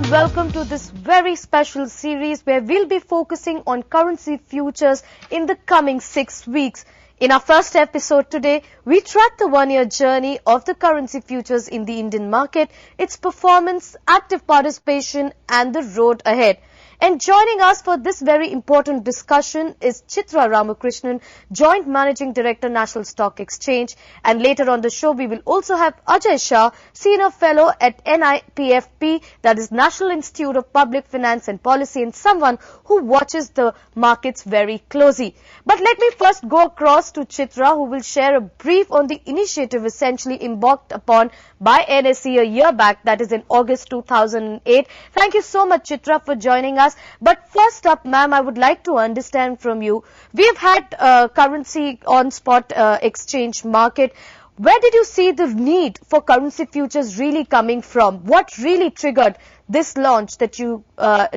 and welcome to this very special series where we'll be focusing on currency futures in the coming 6 weeks. In our first episode today, we track the one-year journey of the currency futures in the Indian market, its performance, active participation and the road ahead. And joining us for this very important discussion is Chitra Ramakrishnan, Joint Managing Director, National Stock Exchange. And later on the show, we will also have Ajay Shah, Senior Fellow at NIPFP, that is National Institute of Public Finance and Policy, and someone who watches the markets very closely. But let me first go across to Chitra, who will share a brief on the initiative essentially embarked upon by NSE a year back, that is in August 2008. Thank you so much, Chitra, for joining us. But first up, ma'am, I would like to understand from you. We have had currency on spot exchange market. Where did you see the need for currency futures really coming from? What really triggered this launch that you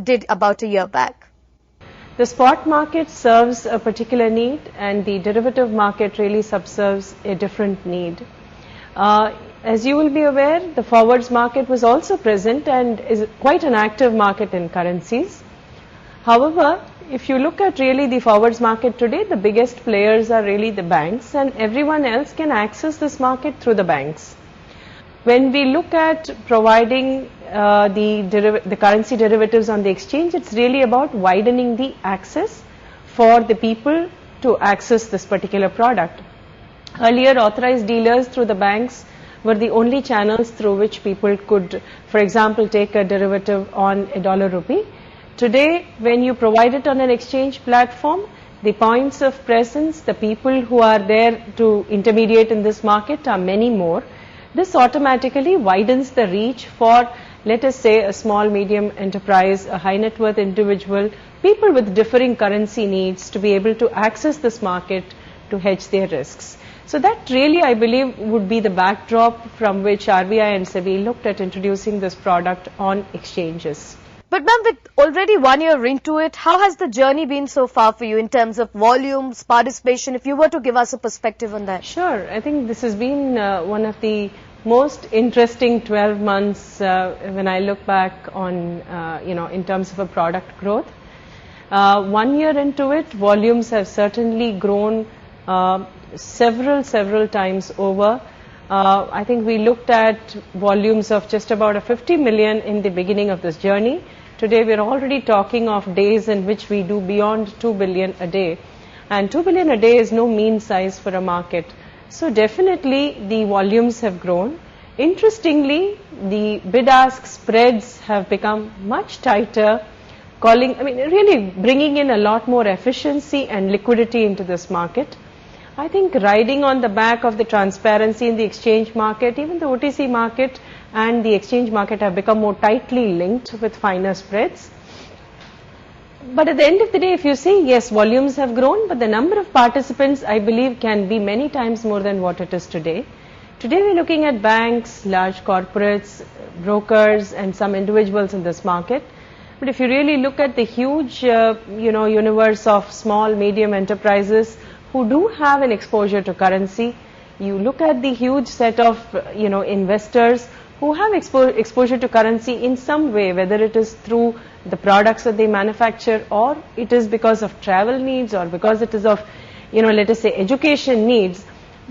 did about a year back? The spot market serves a particular need and the derivative market really subserves a different need. As you will be aware, the forwards market was also present and is quite an active market in currencies. However, if you look at really the forwards market today, the biggest players are really the banks and everyone else can access this market through the banks. When we look at providing the currency derivatives on the exchange, it's really about widening the access for the people to access this particular product. Earlier, authorized dealers through the banks were the only channels through which people could, for example, take a derivative on a dollar rupee. Today, when you provide it on an exchange platform, the points of presence, the people who are there to intermediate in this market are many more. This automatically widens the reach for, let us say, a small, medium enterprise, a high net worth individual, people with differing currency needs to be able to access this market to hedge their risks. So that really, I believe, would be the backdrop from which RBI and SEBI looked at introducing this product on exchanges. But ma'am, with already 1 year into it, how has the journey been so far for you in terms of volumes, participation, if you were to give us a perspective on that? Sure. I think this has been one of the most interesting 12 months when I look back on, in terms of a product growth. 1 year into it, volumes have certainly grown several times over. I think we looked at volumes of just about 50 million in the beginning of this journey. Today we're already talking of days in which we do beyond 2 billion a day. And 2 billion a day is no mean size for a market. So definitely the volumes have grown. Interestingly, the bid-ask spreads have become much tighter, really bringing in a lot more efficiency and liquidity into this market. I think riding on the back of the transparency in the exchange market, even the OTC market and the exchange market have become more tightly linked with finer spreads. But at the end of the day, if you see, yes, volumes have grown, but the number of participants, I believe, can be many times more than what it is today. Today we're looking at banks, large corporates, brokers and some individuals in this market. But if you really look at the huge, universe of small, medium enterprises who do have an exposure to currency, you look at the huge set of, investors who have exposure to currency in some way, whether it is through the products that they manufacture or it is because of travel needs or because it is of, let us say education needs,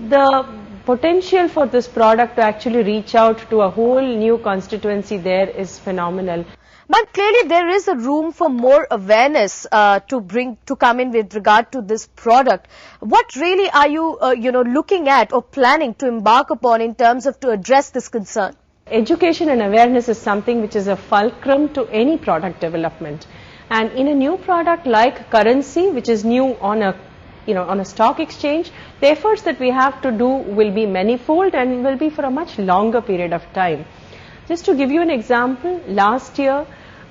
the potential for this product to actually reach out to a whole new constituency there is phenomenal. But clearly there is a room for more awareness to come in with regard to this product. What really are you, looking at or planning to embark upon in terms of to address this concern? Education and awareness is something which is a fulcrum to any product development. And in a new product like currency, which is new on a stock exchange, the efforts that we have to do will be manifold and will be for a much longer period of time. Just to give you an example, last year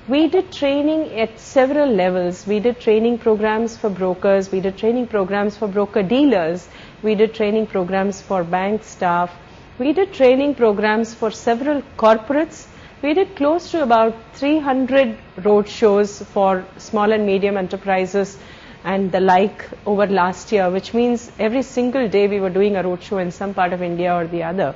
we did training at several levels. We did training programs for brokers, we did training programs for broker dealers, we did training programs for bank staff, we did training programs for several corporates. We did close to about 300 road shows for small and medium enterprises and the like over last year, which means every single day we were doing a road show in some part of India or the other.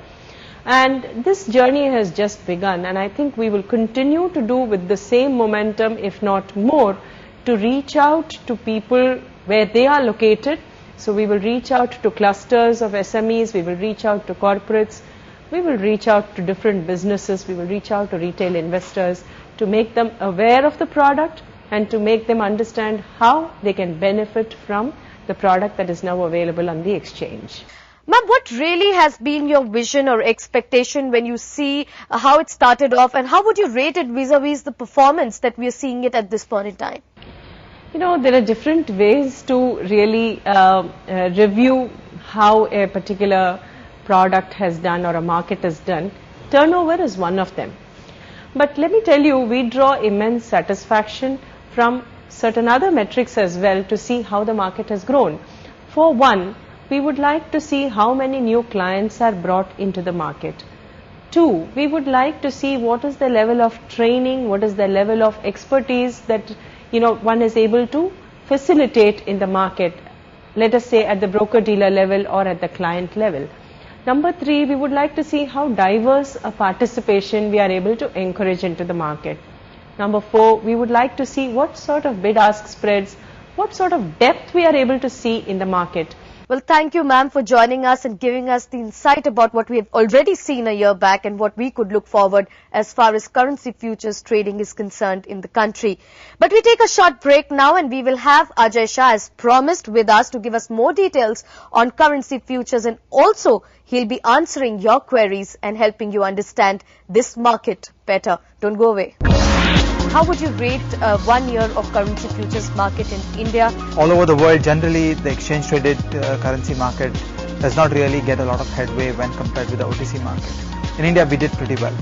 And this journey has just begun, and I think we will continue to do with the same momentum, if not more, to reach out to people where they are located. So we will reach out to clusters of SMEs, we will reach out to corporates, we will reach out to different businesses, we will reach out to retail investors to make them aware of the product and to make them understand how they can benefit from the product that is now available on the exchange. Ma'am, what really has been your vision or expectation when you see how it started off, and how would you rate it vis-a-vis the performance that we are seeing it at this point in time? You know, there are different ways to really review how a particular product has done or a market has done. Turnover is one of them. But let me tell you, we draw immense satisfaction from certain other metrics as well to see how the market has grown. For one, we would like to see how many new clients are brought into the market. Two, we would like to see what is the level of training, what is the level of expertise that one is able to facilitate in the market, let us say at the broker-dealer level or at the client level. Number three, we would like to see how diverse a participation we are able to encourage into the market. Number four, we would like to see what sort of bid-ask spreads, what sort of depth we are able to see in the market. Well, thank you, ma'am, for joining us and giving us the insight about what we have already seen a year back and what we could look forward as far as currency futures trading is concerned in the country. But we take a short break now, and we will have Ajay Shah, as promised, with us to give us more details on currency futures, and also he'll be answering your queries and helping you understand this market better. Don't go away. How would you rate 1 year of currency futures market in India? All over the world, generally the exchange traded currency market does not really get a lot of headway when compared with the OTC market. In India, we did pretty well.